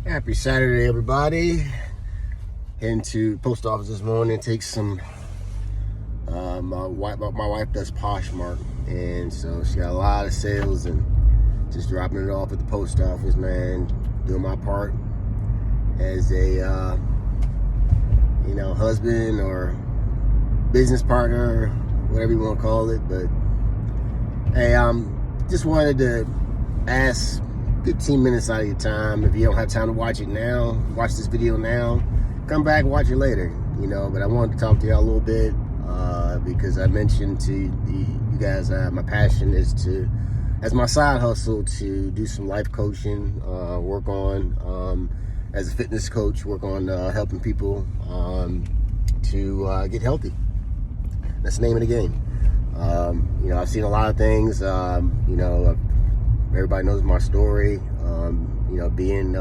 Happy Saturday, everybody. Heading to post office this morning. Take some. My wife does Poshmark, and so she got a lot of sales, and just dropping it off at the post office, man. Doing my part as a husband or business partner, whatever you want to call it. But hey, just wanted to ask 15 minutes out of your time. If you don't have time to watch it now, watch this video now, come back and watch it later, but I wanted to talk to y'all a little bit because I mentioned to you guys my passion is to, as my side hustle, to do some life coaching, work on as a fitness coach, work on helping people to get healthy. That's the name of the game. I've seen a lot of things. Everybody knows my story. Being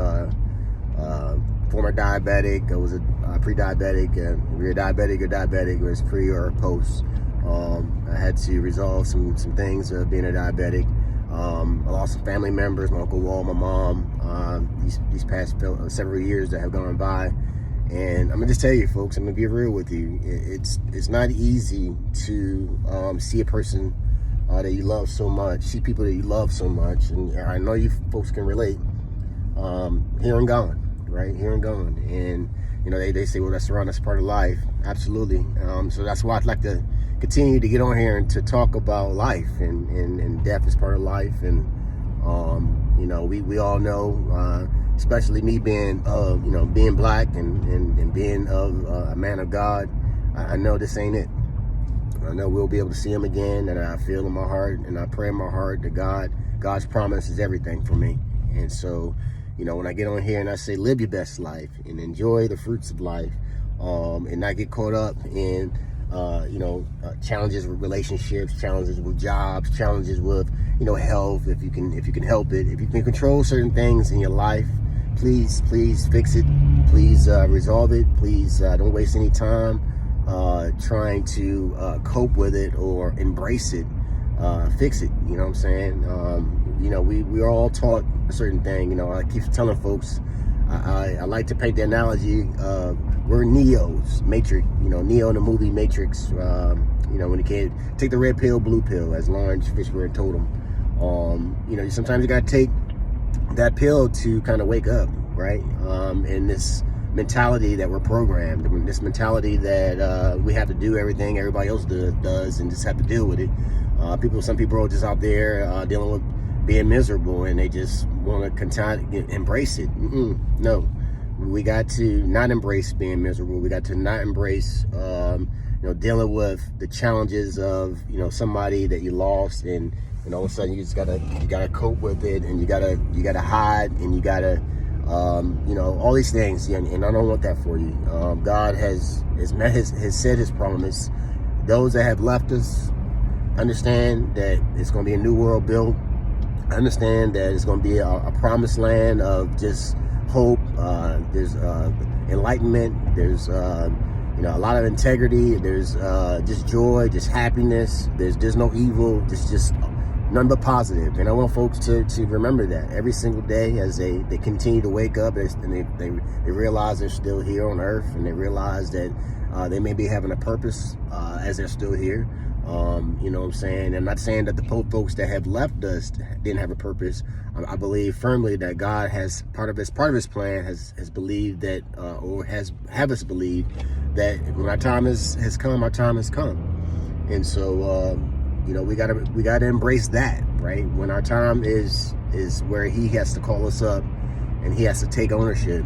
former diabetic, I was a pre-diabetic. If you're diabetic or diabetic, whether it's pre or post. I had to resolve some things of being a diabetic. I lost some family members, my Uncle Walt, my mom, these past several years that have gone by. And I'm gonna just tell you, folks, I'm gonna be real with you. It's not easy to see a person that you love so much, see people that you love so much, and I know you folks can relate. Here and gone, right? Here and gone. And they say, well, that's around, that's part of life. Absolutely. So that's why I'd like to continue to get on here and to talk about life, and death is part of life. And we all know, especially me being being black and being a man of God, I know this ain't it. I know we'll be able to see him again, and I feel in my heart and I pray in my heart that God's promise is everything for me. And so, when I get on here and I say live your best life and enjoy the fruits of life, and not get caught up in challenges with relationships, challenges with jobs, challenges with health. If you can help it, if you can control certain things in your life, please fix it. Please resolve it. Please don't waste any time trying to cope with it or embrace it. Fix it. You know what I'm saying? We are all taught a certain thing. I keep telling folks, I like to paint the analogy, we're Neo's Matrix, Neo in the movie Matrix, when the kid take the red pill, blue pill, as Lawrence Fishburne told him. Sometimes you gotta take that pill to kind of wake up, right? In this mentality that we're programmed, this mentality that we have to do everything everybody else does and just have to deal with it. Some people are just out there dealing with being miserable, and they just want to embrace it. No, we got to not embrace being miserable. We got to not embrace dealing with the challenges of somebody that you lost, and all of a sudden you gotta cope with it, and you gotta hide, and you gotta all these things, and I don't want that for you. God has said his promise. Those that have left us, understand that it's going to be a new world built. Understand that it's going to be a promised land of just hope. There's enlightenment. There's a lot of integrity. There's just joy, just happiness. There's no evil. Just none but positive. And I want folks to remember that every single day as they continue to wake up, and they realize they're still here on earth, and they realize that they may be having a purpose as they're still here. You know what I'm saying? I'm not saying that the folks that have left us didn't have a purpose. I believe firmly that God has part of his plan has believed that, or have us believe that when our time has come, our time has come. And so, we gotta embrace that, right? When our time is where he has to call us up and he has to take ownership,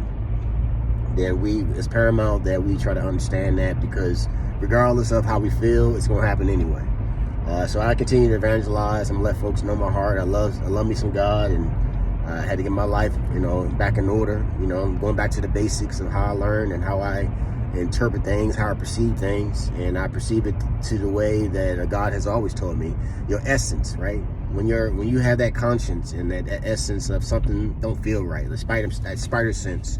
then it's paramount that we try to understand that, because regardless of how we feel, it's gonna happen anyway. So I continue to evangelize and let folks know my heart. I love me some God, and I had to get my life, back in order. I'm going back to the basics of how I learn and how I interpret things, how I perceive things, and I perceive it to the way that God has always told me. Your essence, right? When you have that conscience and that essence of something don't feel right, that spider sense,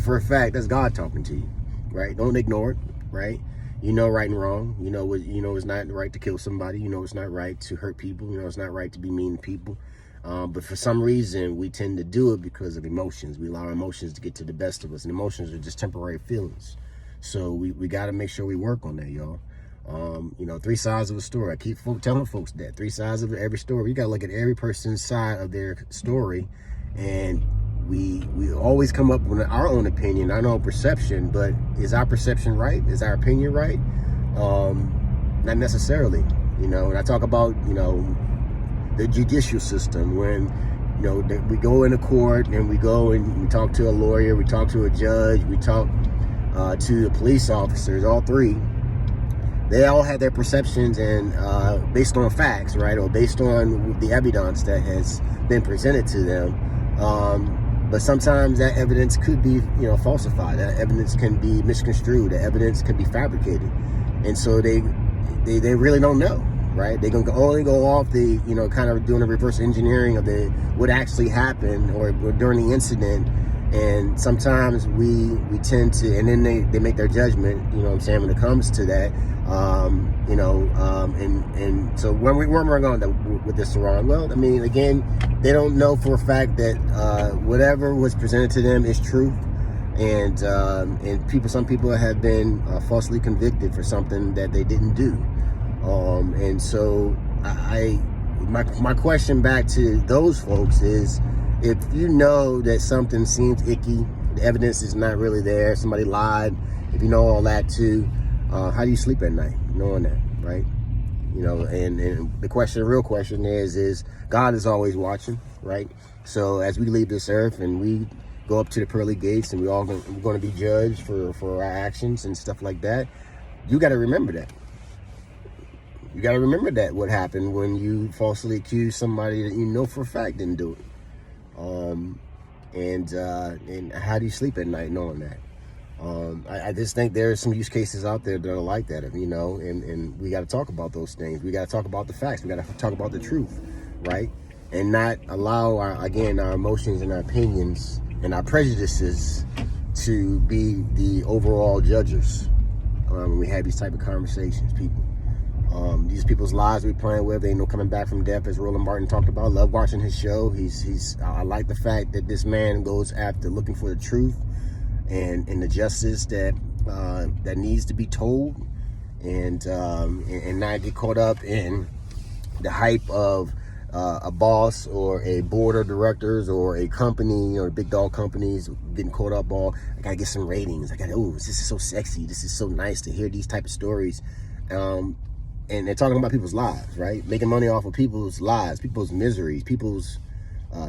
for a fact that's God talking to you, right? Don't ignore it, right? Right and wrong. It's not right to kill somebody. It's not right to hurt people. It's not right to be mean to people. But for some reason, we tend to do it because of emotions. We allow our emotions to get to the best of us, and emotions are just temporary feelings. So we got to make sure we work on that, y'all. Three sides of a story. I keep telling folks that. Three sides of every story. You got to look at every person's side of their story, and we always come up with our own opinion, our own perception. But is our perception right? Is our opinion right? Not necessarily. And I talk about the judicial system, when we go into court and we go and we talk to a lawyer, we talk to a judge, we talk to the police officers. All three, they all have their perceptions and based on facts, right, or based on the evidence that has been presented to them. But sometimes that evidence could be falsified. That evidence can be misconstrued. The evidence can be fabricated, and so they really don't know. Right, they're gonna only go off the kind of doing a reverse engineering of what actually happened or during the incident, and sometimes we tend to, and then they make their judgment. What I'm saying, when it comes to that, and so where we're going with this, Ron? Well, I mean, again, they don't know for a fact that whatever was presented to them is true, and some people have been falsely convicted for something that they didn't do. And so my question back to those folks is, if you know that something seems icky, the evidence is not really there, somebody lied, if you know all that too, how do you sleep at night knowing that, right? And the real question is God is always watching, right? So as we leave this earth and we go up to the pearly gates and we're going to be judged for our actions and stuff like that, you got to remember that. You got to remember that what happened when you falsely accuse somebody that you know for a fact didn't do it. And how do you sleep at night knowing that? I just think there are some use cases out there that are like that, and we got to talk about those things. We got to talk about the facts. We got to talk about the truth, right? And not allow our emotions and our opinions and our prejudices to be the overall judges when we have these type of conversations, people. These people's lives we playing with, they ain't no coming back from death, as Roland Martin talked about. Love watching his show. I like the fact that this man goes after looking for the truth and the justice that needs to be told, and not get caught up in the hype of a boss or a board of directors or a company, big dog companies getting caught up on, I gotta get some ratings. This is so sexy. This is so nice to hear these type of stories. And they're talking about people's lives, right? Making money off of people's lives, people's miseries, people's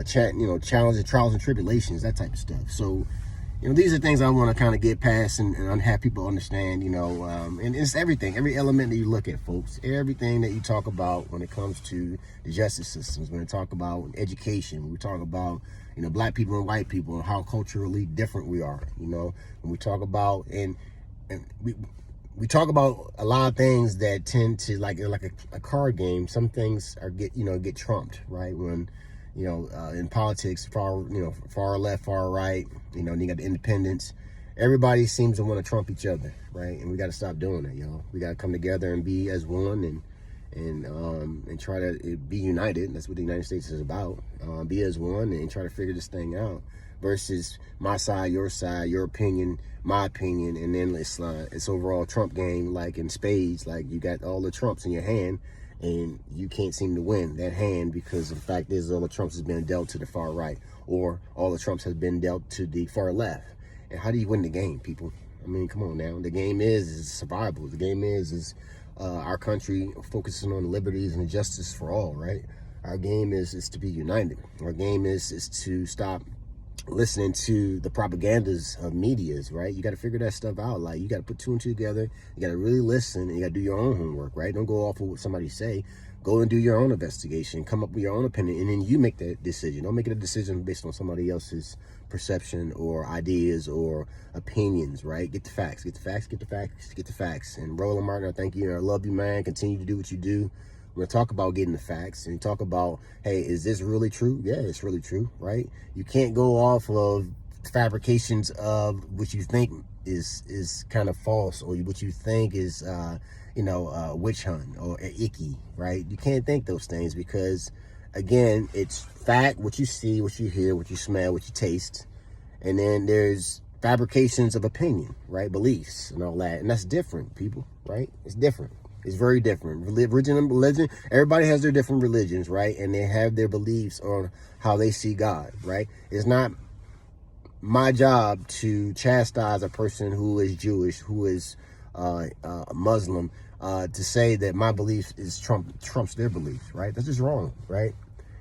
challenges, trials and tribulations, that type of stuff. So, these are things I want to kind of get past and have people understand, and it's everything, every element that you look at, folks, everything that you talk about when it comes to the justice systems, when we talk about education, when we talk about, black people and white people and how culturally different we are, when we talk about, and we talk about a lot of things that tend to like a card game. Some things get trumped, right? When in politics, far left, far right, and you got the independents. Everybody seems to want to trump each other, right? And we got to stop doing that, y'all. We got to come together and be as one and try to be united. That's what the United States is about. Be as one and try to figure this thing out. Versus my side, your opinion, my opinion, and then it's overall Trump game, like in spades. Like you got all the trumps in your hand, and you can't seem to win that hand because the fact is all the trumps has been dealt to the far right, or all the trumps has been dealt to the far left. And how do you win the game, people? I mean, come on now. The game is survival. The game is our country focusing on liberties and justice for all, right? Our game is to be united. Our game is to stop listening to the propagandas of medias, right? You got to figure that stuff out. Like, you got to put two and two together. You got to really listen, and you got to do your own homework, right? Don't go off of what somebody say. Go and do your own investigation. Come up with your own opinion, and then you make that decision. Don't make it a decision based on somebody else's perception or ideas or opinions, right? Get the facts. Get the facts. Get the facts. Get the facts. And Roland Martin, I thank you. I love you, man. Continue to do what you do. We're going to talk about getting the facts and talk about, hey, is this really true? Yeah, it's really true, right? You can't go off of fabrications of what you think is kind of false, or what you think is, witch hunt or icky, right? You can't think those things because again, it's fact, what you see, what you hear, what you smell, what you taste. And then there's fabrications of opinion, right? Beliefs and all that. And that's different, people, right? It's different. It's very different. Religion, everybody has their different religions, right? And they have their beliefs on how they see God, right? It's not my job to chastise a person who is Jewish, who is Muslim, to say that my belief is trumps their beliefs, right? That's just wrong, right?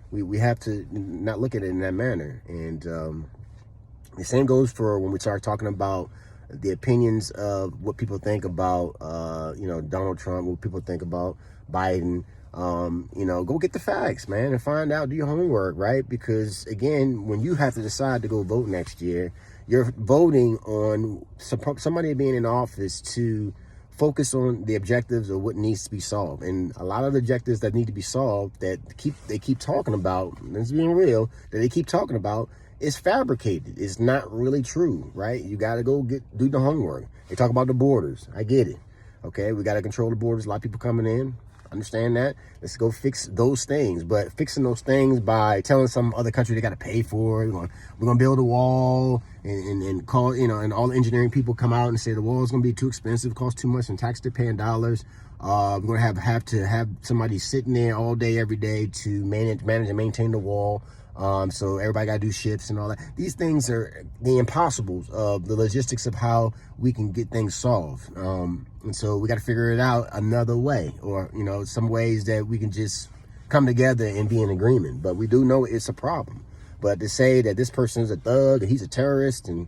We have to not look at it in that manner. And the same goes for when we start talking about the opinions of what people think about, Donald Trump, what people think about Biden. Go get the facts, man, and find out, do your homework, right? Because again, when you have to decide to go vote next year, you're voting on somebody being in office to focus on the objectives of what needs to be solved. And a lot of the objectives that need to be solved that they keep talking about, and it's being real, that they keep talking about, is fabricated. It's not really true, right? You got to go do the homework. They talk about the borders. I get it. Okay, we got to control the borders. A lot of people coming in. Understand that. Let's go fix those things. But fixing those things by telling some other country they got to pay for it. We're gonna build a wall and call, and all the engineering people come out and say the wall is gonna be too expensive, cost too much, and taxes paying dollars. We're gonna have to have somebody sitting there all day, every day to manage and maintain the wall. So everybody got to do shifts and all that. These things are the impossibles of the logistics of how we can get things solved. And so we got to figure it out another way, or, some ways that we can just come together and be in agreement. But we do know it's a problem. But to say that this person is a thug and he's a terrorist and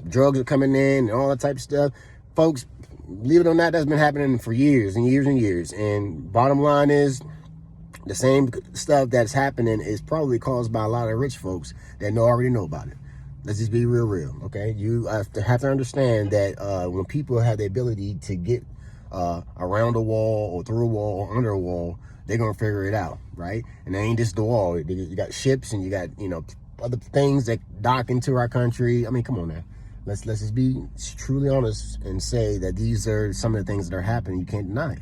drugs are coming in and all that type of stuff, folks, believe it or not, that's been happening for years and years and years. And bottom line is, the same stuff that's happening is probably caused by a lot of rich folks that already know about it. Let's just be real, okay? You have to understand that when people have the ability to get around a wall or through a wall or under a wall, they're going to figure it out, right? And it ain't just the wall. You got ships and you got, other things that dock into our country. I mean, come on now. Let's just be truly honest and say that these are some of the things that are happening. You can't deny it.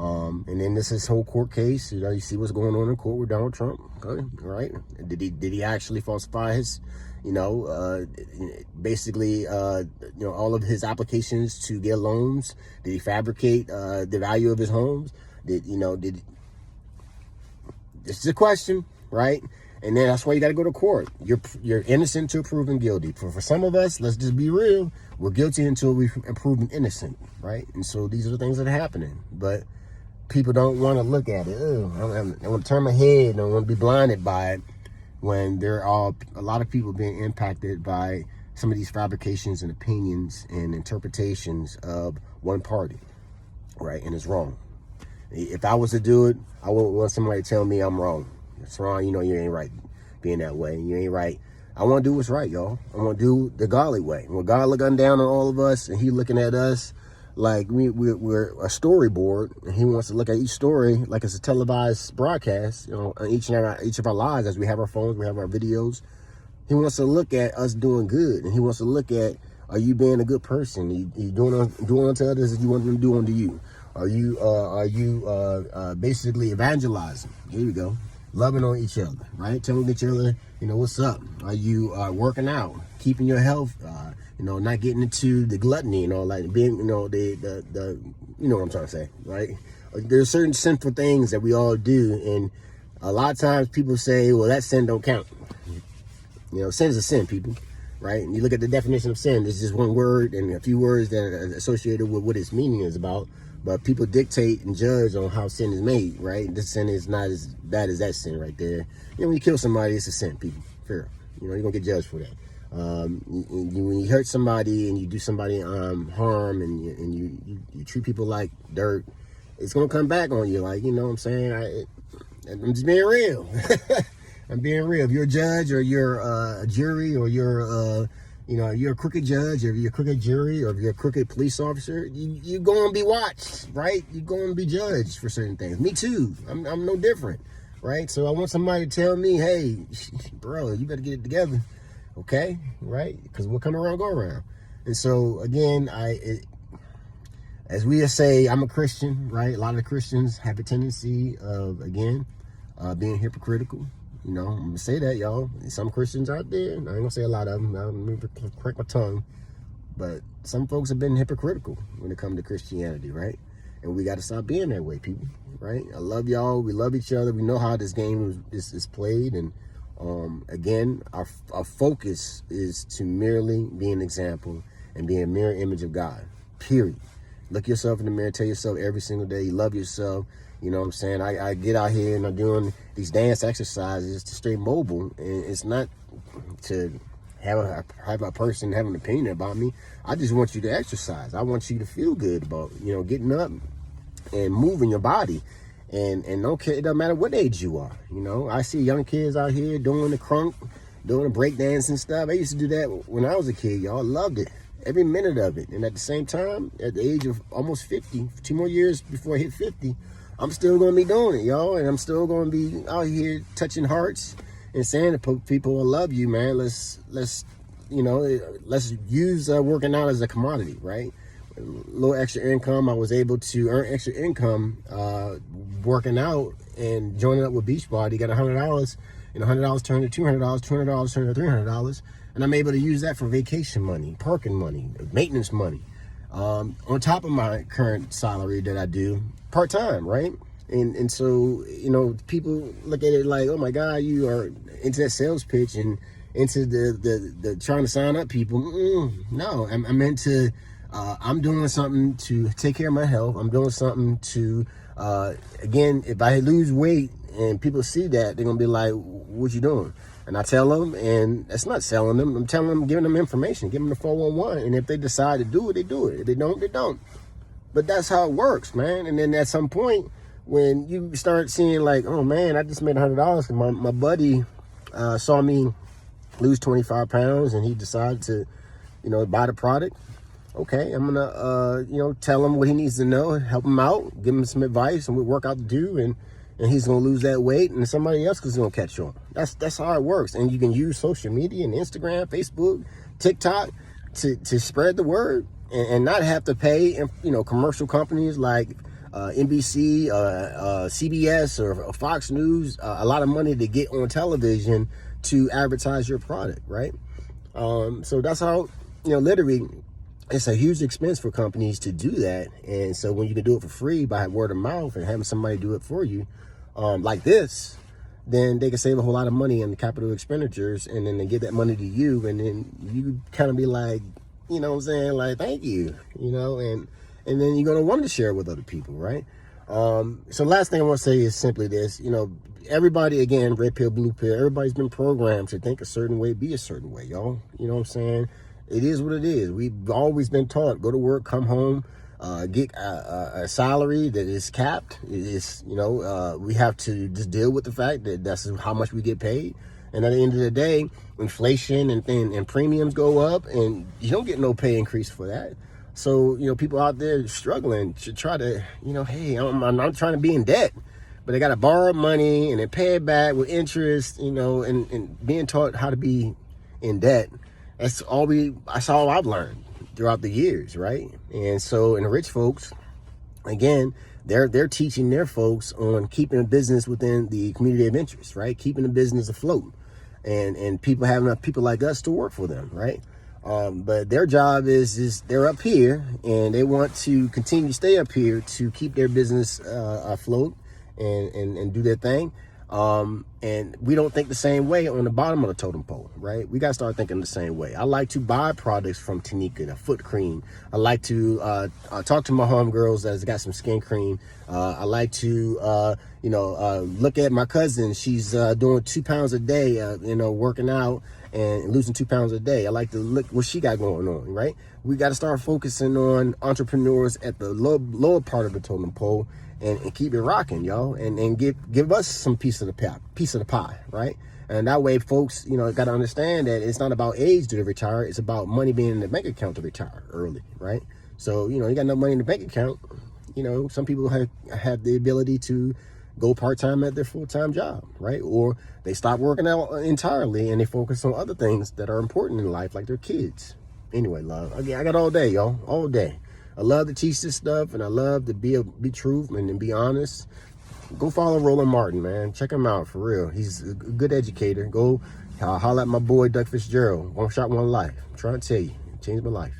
And then this whole court case, you see what's going on in court with Donald Trump, okay, right? Did he actually falsify his, basically, all of his applications to get loans? Did he fabricate the value of his homes? This is a question, right? And then that's why you got to go to court. You're innocent until proven guilty. For some of us, let's just be real, we're guilty until we've proven innocent, right? And so these are the things that are happening, but people don't want to look at it. I want to turn my head and I want to be blinded by it, when there are a lot of people being impacted by some of these fabrications and opinions and interpretations of one party, right? And it's wrong. If I was to do it, I wouldn't want somebody to tell me I'm wrong. It's wrong, you ain't right being that way. You ain't right. I want to do what's right, y'all. I want to do the godly way. When God looking down on all of us and he looking at us like we're a storyboard, and he wants to look at each story like it's a televised broadcast, each of our lives, as we have our phones, we have our videos. He wants to look at us doing good, and he wants to look at, are you being a good person? You doing unto others as you want them to do unto you? Are you basically evangelizing? Here we go. Loving on each other, right? Telling each other, what's up? Are you working out, keeping your health, not getting into the gluttony and all that, being, the what I'm trying to say, right? There's certain sinful things that we all do, and a lot of times people say, well, that sin don't count. Sin is a sin, people, right? And you look at the definition of sin, it's just one word and a few words that are associated with what its meaning is about. But people dictate and judge on how sin is made, right? This sin is not as bad as that sin right there. When you kill somebody, it's a sin, people. Fair. You're going to get judged for that. When you hurt somebody and you do somebody harm and you treat people like dirt, it's going to come back on you. Like, what I'm saying? I'm just being real. I'm being real. If you're a judge or you're a jury or you're you're a crooked judge, or you're a crooked jury, or if you're a crooked police officer, you're going to be watched, right? You're going to be judged for certain things. Me too. I'm no different, right? So I want somebody to tell me, hey, bro, you better get it together, okay? Right? Because we'll come around, go around. And so, again, as we say, I'm a Christian, right? A lot of the Christians have a tendency of, again, being hypocritical. You know, I'm gonna say that, y'all. Some Christians out there, I ain't gonna say a lot of them, I'm gonna correct my tongue, but some folks have been hypocritical when it comes to Christianity, right? And we got to stop being that way, people, right? I love y'all. We love each other. We know how this game is played. And again, our focus is to merely be an example and be a mirror image of God, period. Look yourself in the mirror, tell yourself every single day you love yourself. You know what I'm saying? I get out here and I'm doing these dance exercises to stay mobile. And it's not to have a person have an opinion about me. I just want you to exercise. I want you to feel good about, you know, getting up and moving your body. And don't care, it doesn't matter what age you are. You know, I see young kids out here doing the crunk, doing the break dance and stuff. I used to do that when I was a kid, y'all. Loved it. Every minute of it. And at the same time, at the age of almost 50, 2 more years before I hit 50, I'm still going to be doing it, y'all. And I'm still going to be out here touching hearts and saying to people, I love you, man. Let's you know, let's use working out as a commodity, right? A little extra income. I was able to earn extra income working out and joining up with Beachbody. Got $100, and $100 turned to $200, $200 turned to $300, and I'm able to use that for vacation money, parking money, maintenance money, on top of my current salary that I do part-time, right? And so, you know, people look at it like, oh my God, you are into that sales pitch and into the trying to sign up people. No, I'm into, I'm doing something to take care of my health. I'm doing something to, again, if I lose weight and people see that, they're gonna be like, what you doing? And I tell them, and that's not selling them. I'm telling them, giving them information, giving them the 411. And if they decide to do it, they do it. If they don't, they don't. But that's how it works, man. And then at some point, when you start seeing like, oh man, I just made $100 because my buddy saw me lose 25 pounds and he decided to, you know, buy the product. Okay, I'm gonna, you know, tell him what he needs to know, help him out, give him some advice and what workout to do, and he's gonna lose that weight, and somebody else is gonna catch on. That's how it works. And you can use social media and Instagram, Facebook, TikTok to spread the word and not have to pay, you know, commercial companies like NBC, CBS, or Fox News a lot of money to get on television to advertise your product, right? So that's how, you know, literally, it's a huge expense for companies to do that. And so when you can do it for free by word of mouth and having somebody do it for you, like this, then they can save a whole lot of money in the capital expenditures, and then they give that money to you, and then you kind of be like, you know what I'm saying, like, thank you, you know, and then you're going to want to share it with other people, right? So last thing I want to say is simply this, you know, everybody, again, red pill, blue pill, everybody's been programmed to think a certain way, be a certain way, y'all. You know what I'm saying? It is what it is. We've always been taught, go to work, come home, get a salary that is capped. It is, you know, we have to just deal with the fact that that's how much we get paid. And at the end of the day, inflation and premiums go up, and you don't get no pay increase for that. So, you know, people out there struggling to try to, you know, hey, I'm not trying to be in debt, but they got to borrow money and then pay it back with interest, you know, and being taught how to be in debt. That's all I've learned throughout the years, right? And so, and the rich folks, again, they're teaching their folks on keeping a business within the community of interest, right? Keeping the business afloat, and people having enough people like us to work for them, right? But their job is they're up here and they want to continue to stay up here to keep their business afloat and do their thing. And we don't think the same way on the bottom of the totem pole, right? We got to start thinking the same way. I like to buy products from Tanika, the foot cream. I like to talk to my homegirls that's got some skin cream. I like to, look at my cousin. She's doing 2 pounds a day, working out and losing 2 pounds a day. I like to look what she got going on, right? We got to start focusing on entrepreneurs at the lower part of the totem pole and keep it rocking, y'all, and give us some piece of the pie, right? And that way, folks, got to understand that it's not about age to retire. It's about money being in the bank account to retire early, right? So, you got enough money in the bank account. Some people have the ability to go part-time at their full-time job, right? Or they stop working out entirely and they focus on other things that are important in life, like their kids. Anyway, love, again, I got all day, y'all, all day. I love to teach this stuff, and I love to be truth and be honest. go follow Roland Martin, man. Check him out for real. He's a good educator. Go holler at my boy Doug Fitzgerald. One shot, one life. I'm trying to tell you, it changed my life.